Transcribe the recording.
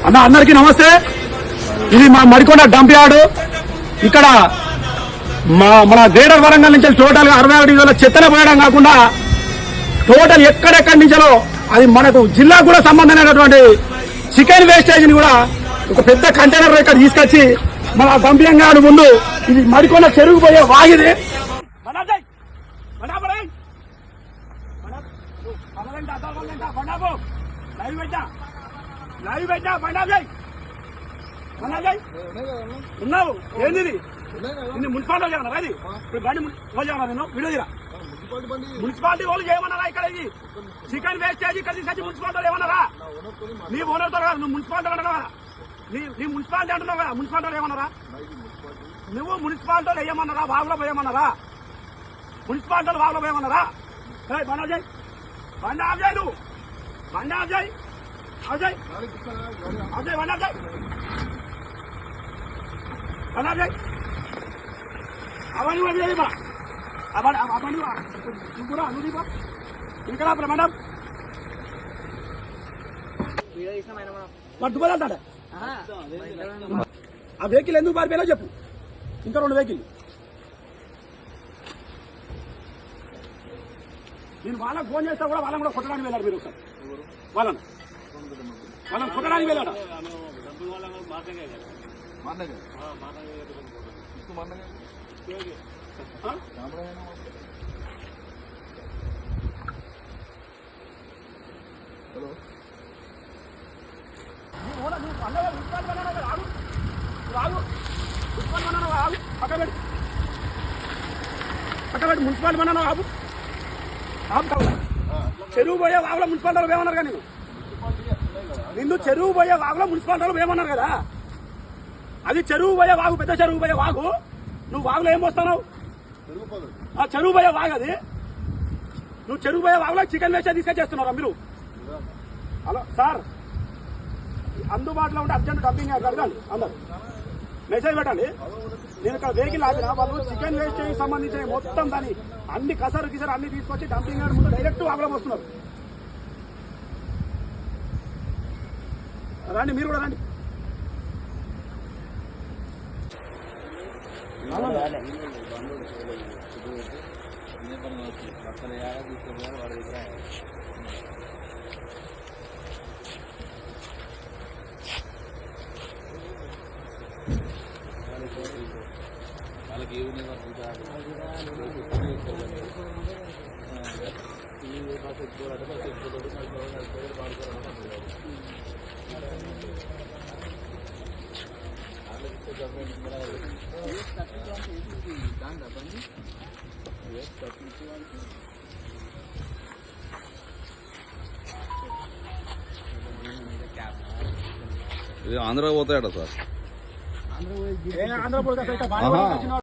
అందరికీ నమస్తే. ఇది మా మడికొండ డంప్ యార్డు. ఇక్కడ మన గ్రేటర్ వరంగల్ నుంచి టోటల్ గా 61 డివిజన్ల చెత్తన పోయడం కాకుండా టోటల్ ఎక్కడెక్కడి నుంచో అది మనకు జిల్లాకు కూడా సంబంధమైనటువంటి చికెన్ వేస్టేజ్ ని కూడా ఒక పెద్ద కంటైనర్ ఇక్కడ తీసుకొచ్చి మన డంపింగ్ యార్డు ముందు ఇది మడికొండ చెరువు పోయే వాగిది. ఉన్నావు ఏంది నిన్ను మున్సిపాలిటీ చేయమన్నారా? ఇది ఇప్పుడు బండి చేయమన్నా నేను విడదీరా మున్సిపాలిటీ వాళ్ళు చేయమన్నారా? ఇక్కడ ఇది చికెన్ వేస్టేజ్ ఇక్కడ తీసుకొచ్చి మున్సిపాలిటీ ఏమన్నారా? నీ ఓనర్తో కదా నువ్వు మున్సిపాలిటీ అంటున్నావు కదా, నీ మున్సిపాలిటీ అంటున్నావు కదా, మున్సిపాలిటీ ఏమన్నారా? నువ్వు మున్సిపాలిటీలో ఏమన్నారా? వాగులో పోయమన్నారా? మున్సిపాలిటీలో వాగులో పోయమన్నారా? బండి అజయ్ బండి అజయ్ నువ్వు బండి అజయ్ అజయ్ అజయ్ బండి అజయ్ బండి అజయ్ అవన్నీ వదిలేమా అవన్నీ నువ్వు కూడా అనుదీపా ఇక్కడ మేడం దుబ్బదాంటాడ ఆ వెహికల్ ఎందుకు పారిపోయాలో చెప్పు. ఇంకా 2 వెహికల్ నేను వాళ్ళకి ఫోన్ చేస్తా కూడా వాళ్ళని కూడా కొట్టడానికి వెళ్ళాడు. మీరు ఒకసారి వాళ్ళని కొట్టడానికి వెళ్ళాడు. పక్కబెట్టి మున్సిపాలిటీ మన్నా ఆపు చెరువు పోయే వాగులో మున్సిపాలిటీలో వేమన్నారు కదా, నిన్ను చెరువు పోయే వాగులో మున్సిపాలిటీలో వేమన్నారు కదా. అది చెరువు పోయే వాగు, పెద్ద చెరువు పోయే వాగు. నువ్వు వాగులో ఏం పోస్తావు? ఆ చెరువు పోయే వాగు అది. నువ్వు చెరువు పోయే వాగులో చికెన్ వేస్ట్ తీసుకొచ్చేస్తున్నారా మీరు? హలో సార్, అందుబాటులో ఉంటే అర్జెంట్ డంపింగ్ అడగండి, అందరు మెసేజ్ పెట్టండి. నేను ఇక్కడ వెహికల్ ఆపిన వాళ్ళు చికెన్ వేస్ట్ సంబంధించిన మొత్తం దాన్ని అన్ని కసరు కిసరు అన్ని తీసుకొచ్చి డంపింగ్ యార్డ్ ముందు డైరెక్ట్ వాగులో వస్తున్నారు. రండి, మీరు కూడా రండి. ఇది ఆంధ్ర పోతాయట సార్. ఆంధ్రప్రదేశ్